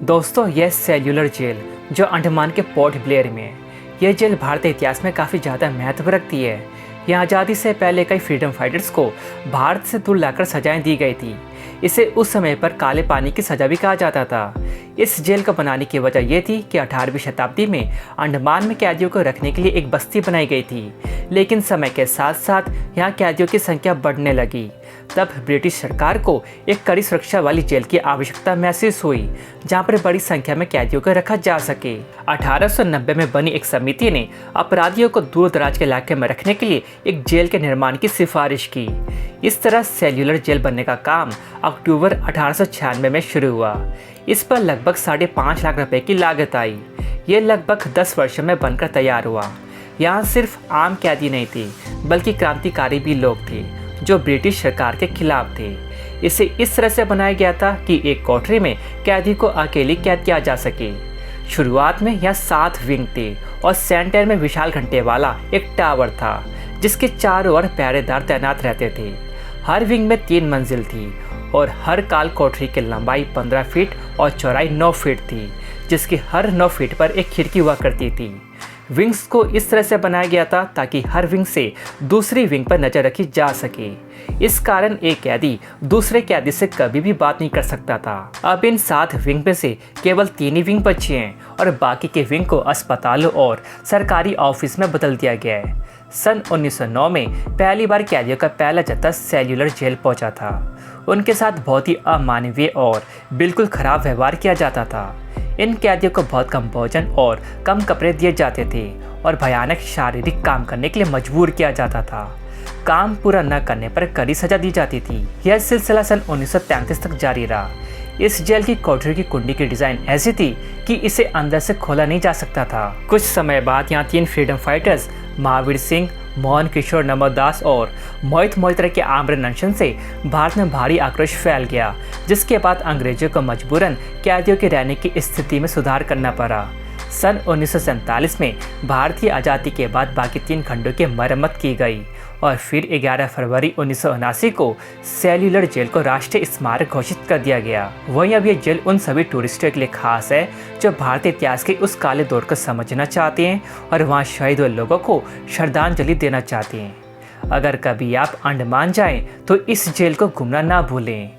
दोस्तों, यह cellular jail जो अंडमान के पोर्ट ब्लेयर में है, यह जेल भारतीय इतिहास में काफ़ी ज़्यादा महत्व रखती है। यहाँ आज़ादी से पहले कई फ्रीडम फाइटर्स को भारत से दूर लाकर सजाएं दी गई थी। इसे उस समय पर काले पानी की सज़ा भी कहा जाता था। इस जेल को बनाने की वजह यह थी कि 18वीं शताब्दी में अंडमान में कैदियों को रखने के लिए एक बस्ती बनाई गई थी, लेकिन समय के साथ साथ यहाँ कैदियों की संख्या बढ़ने लगी। तब ब्रिटिश सरकार को एक कड़ी सुरक्षा वाली जेल की आवश्यकता महसूस हुई, जहाँ पर बड़ी संख्या में कैदियों को रखा जा सके। 1890 में बनी एक समिति ने अपराधियों को दूर दराज के इलाके में रखने के लिए एक जेल के निर्माण की सिफारिश की। इस तरह सेल्यूलर जेल बनने का काम अक्टूबर 1896 में शुरू हुआ। इस पर लगभग 5.5 लाख रुपए की लागत आई। ये लगभग 10 वर्षों में बनकर तैयार हुआ। यहाँ सिर्फ आम कैदी नहीं थे, बल्कि क्रांतिकारी भी लोग थे जो ब्रिटिश सरकार के खिलाफ थे। इसे इस तरह से बनाया गया था कि एक कोठरी में कैदी को अकेले कैद किया जा सके। शुरुआत में यहाँ 7 विंग थे और सेंटर में विशाल घंटे वाला एक टावर था, जिसके चारों ओर पहरेदार तैनात रहते थे। हर विंग में 3 मंजिल थी और हर काल कोठरी की लंबाई 15 फीट और चौड़ाई 9 फीट थी, जिसकी हर 9 फीट पर एक खिड़की हुआ करती थी। विंग्स को इस तरह से बनाया गया था ताकि हर विंग से दूसरी विंग पर नज़र रखी जा सके। इस कारण एक कैदी दूसरे कैदी से कभी भी बात नहीं कर सकता था। अब इन 7 विंग में से केवल 3 ही विंग बचे हैं और बाकी के विंग को अस्पतालों और सरकारी ऑफिस में बदल दिया गया है। सन 1909 में पहली बार कैदियों का पहला जत्था सेल्यूलर जेल पहुंचा था। उनके साथ बहुत ही अमानवीय और बिल्कुल खराब व्यवहार किया जाता था। इन कैदियों को बहुत कम भोजन और कम कपड़े दिए जाते थे और भयानक शारीरिक काम करने के लिए मजबूर किया जाता था। काम पूरा न करने पर कड़ी सजा दी जाती थी। यह सिलसिला सन 1933 तक जारी रहा। इस जेल की कोठरी की कुंडी की डिज़ाइन ऐसी थी कि इसे अंदर से खोला नहीं जा सकता था। कुछ समय बाद यहाँ 3 फ्रीडम फाइटर्स महावीर सिंह, मोहन किशोर नमोदास और मोहित मोइत्रा के आमरण अनशन से भारत में भारी आक्रोश फैल गया, जिसके बाद अंग्रेजों को मजबूरन कैदियों के रहने की स्थिति में सुधार करना पड़ा। सन 1947 में भारतीय आज़ादी के बाद बाकी 3 खंडों की मरम्मत की गई और फिर 11 फरवरी 1979 को सेल्यूलर जेल को राष्ट्रीय स्मारक घोषित कर दिया गया। वहीं अब यह जेल उन सभी टूरिस्टों के लिए खास है जो भारतीय इतिहास के उस काले दौर को समझना चाहते हैं और वहाँ शहीद हुए लोगों को श्रद्धांजलि देना चाहते हैं। अगर कभी आप अंडमान जाएं तो इस जेल को घूमना ना भूलें।